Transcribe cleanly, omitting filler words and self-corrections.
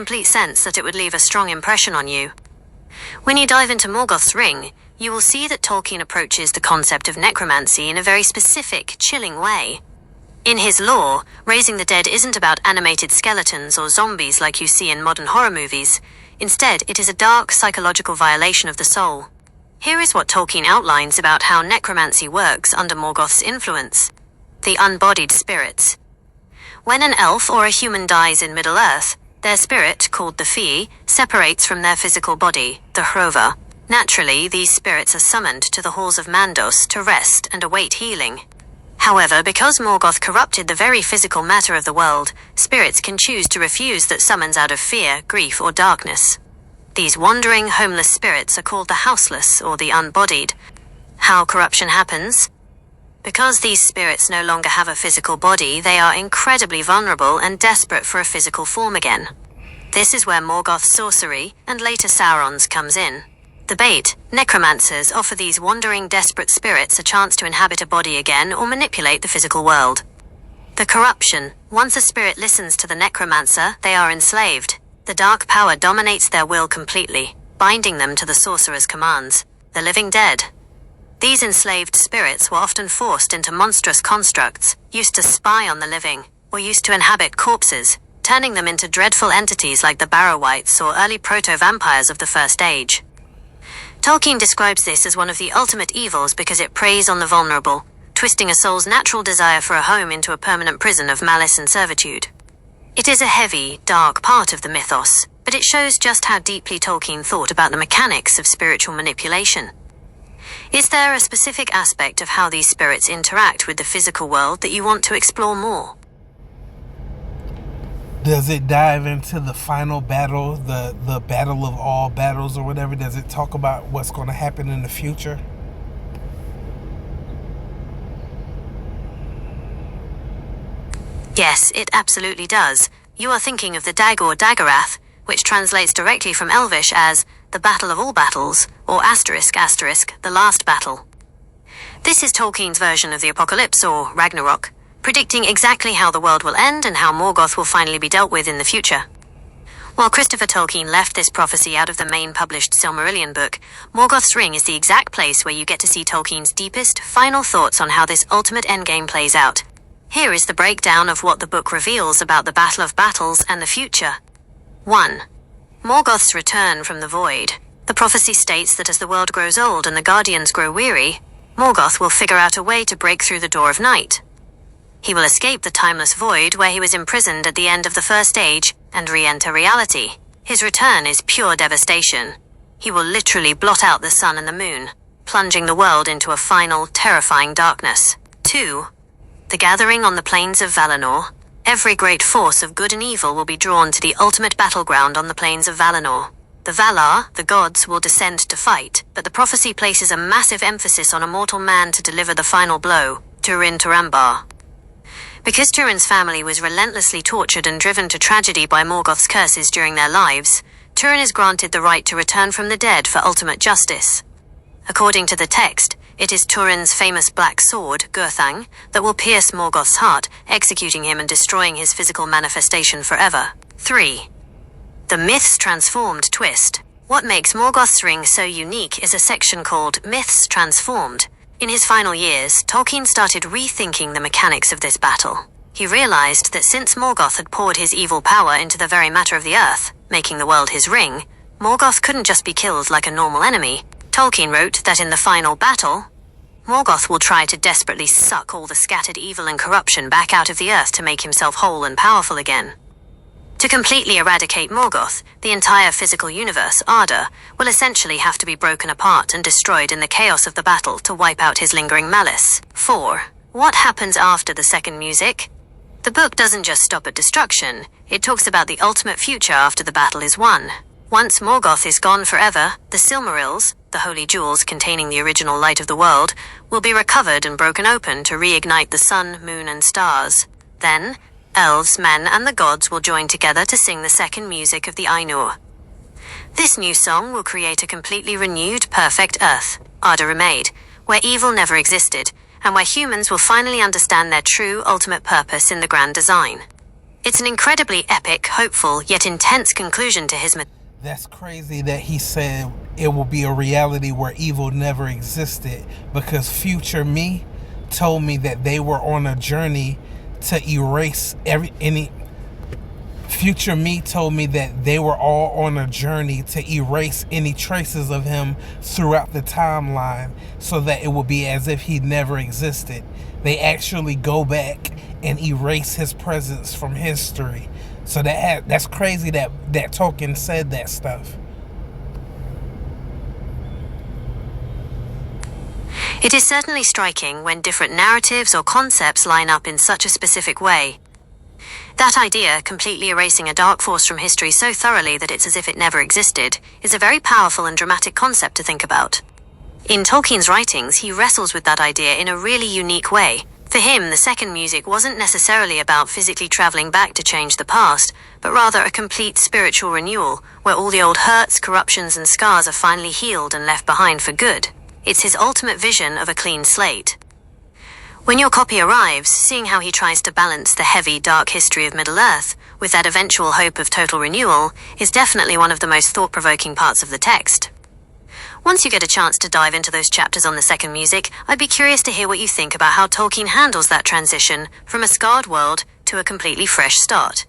complete sense that it would leave a strong impression on you. When you dive into Morgoth's Ring, you will see that Tolkien approaches the concept of necromancy in a very specific, chilling way. In his lore, raising the dead isn't about animated skeletons or zombies like you see in modern horror movies. Instead, it is a dark, psychological violation of the soul. Here is what Tolkien outlines about how necromancy works under Morgoth's influence. The unbodied spirits. When an elf or a human dies in Middle-earth, their spirit, called the Fee, separates from their physical body, the Hrova. Naturally, these spirits are summoned to the halls of Mandos to rest and await healing. However, because Morgoth corrupted the very physical matter of the world, spirits can choose to refuse that summons out of fear, grief, or darkness. These wandering, homeless spirits are called the houseless or the unbodied. How corruption happens? Because these spirits no longer have a physical body, they are incredibly vulnerable and desperate for a physical form again. This is where Morgoth's sorcery, and later Sauron's, comes in. The bait, necromancers offer these wandering, desperate spirits a chance to inhabit a body again or manipulate the physical world. The corruption. Once a spirit listens to the necromancer, they are enslaved. The dark power dominates their will completely, binding them to the sorcerer's commands. The living dead. These enslaved spirits were often forced into monstrous constructs, used to spy on the living, or used to inhabit corpses, turning them into dreadful entities like the Barrow-wights or early proto-vampires of the First Age. Tolkien describes this as one of the ultimate evils because it preys on the vulnerable, twisting a soul's natural desire for a home into a permanent prison of malice and servitude. It is a heavy, dark part of the mythos, but it shows just how deeply Tolkien thought about the mechanics of spiritual manipulation. Is there a specific aspect of how these spirits interact with the physical world that you want to explore more? Does it dive into the final battle, the battle of all battles or whatever? Does it talk about what's going to happen in the future? Yes, it absolutely does. You are thinking of the Dagor Dagorath, which translates directly from Elvish as the Battle of All Battles, or ***, the Last Battle. This is Tolkien's version of the Apocalypse, or Ragnarok, predicting exactly how the world will end and how Morgoth will finally be dealt with in the future. While Christopher Tolkien left this prophecy out of the main published Silmarillion book, Morgoth's Ring is the exact place where you get to see Tolkien's deepest, final thoughts on how this ultimate endgame plays out. Here is the breakdown of what the book reveals about the Battle of Battles and the future. 1. Morgoth's return from the void. The prophecy states that as the world grows old and the Guardians grow weary, Morgoth will figure out a way to break through the door of night. He will escape the timeless void where he was imprisoned at the end of the First Age and re-enter reality. His return is pure devastation. He will literally blot out the sun and the moon, plunging the world into a final, terrifying darkness. 2. The gathering on the plains of Valinor. Every great force of good and evil will be drawn to the ultimate battleground on the plains of Valinor. The Valar, the gods, will descend to fight, but the prophecy places a massive emphasis on a mortal man to deliver the final blow, Turin Turambar. Because Turin's family was relentlessly tortured and driven to tragedy by Morgoth's curses during their lives, Turin is granted the right to return from the dead for ultimate justice. According to the text, it is Turin's famous black sword, Gurthang, that will pierce Morgoth's heart, executing him and destroying his physical manifestation forever. 3. The Myths Transformed twist. What makes Morgoth's Ring so unique is a section called Myths Transformed. In his final years, Tolkien started rethinking the mechanics of this battle. He realized that since Morgoth had poured his evil power into the very matter of the earth, making the world his ring, Morgoth couldn't just be killed like a normal enemy. Tolkien wrote that in the final battle, Morgoth will try to desperately suck all the scattered evil and corruption back out of the earth to make himself whole and powerful again. To completely eradicate Morgoth, the entire physical universe, Arda, will essentially have to be broken apart and destroyed in the chaos of the battle to wipe out his lingering malice. 4. What happens after the second music? The book doesn't just stop at destruction, it talks about the ultimate future after the battle is won. Once Morgoth is gone forever, the Silmarils, the holy jewels containing the original light of the world, will be recovered and broken open to reignite the sun, moon, and stars. Then, elves, men, and the gods will join together to sing the second music of the Ainur. This new song will create a completely renewed, perfect earth, Arda Remade, where evil never existed, and where humans will finally understand their true, ultimate purpose in the grand design. It's an incredibly epic, hopeful, yet intense conclusion to his That's crazy that he said it will be a reality where evil never existed, because future me told me that they were on a journey to erase future me told me that they were all on a journey to erase any traces of him throughout the timeline, so that it will be as if he never existed. They actually go back and erase his presence from history. So that's crazy that Tolkien said that stuff. It is certainly striking when different narratives or concepts line up in such a specific way. That idea, completely erasing a dark force from history so thoroughly that it's as if it never existed, is a very powerful and dramatic concept to think about. In Tolkien's writings, he wrestles with that idea in a really unique way. For him, the second music wasn't necessarily about physically traveling back to change the past, but rather a complete spiritual renewal, where all the old hurts, corruptions, and scars are finally healed and left behind for good. It's his ultimate vision of a clean slate. When your copy arrives, seeing how he tries to balance the heavy, dark history of Middle-earth with that eventual hope of total renewal is definitely one of the most thought-provoking parts of the text. Once you get a chance to dive into those chapters on the second music, I'd be curious to hear what you think about how Tolkien handles that transition from a scarred world to a completely fresh start.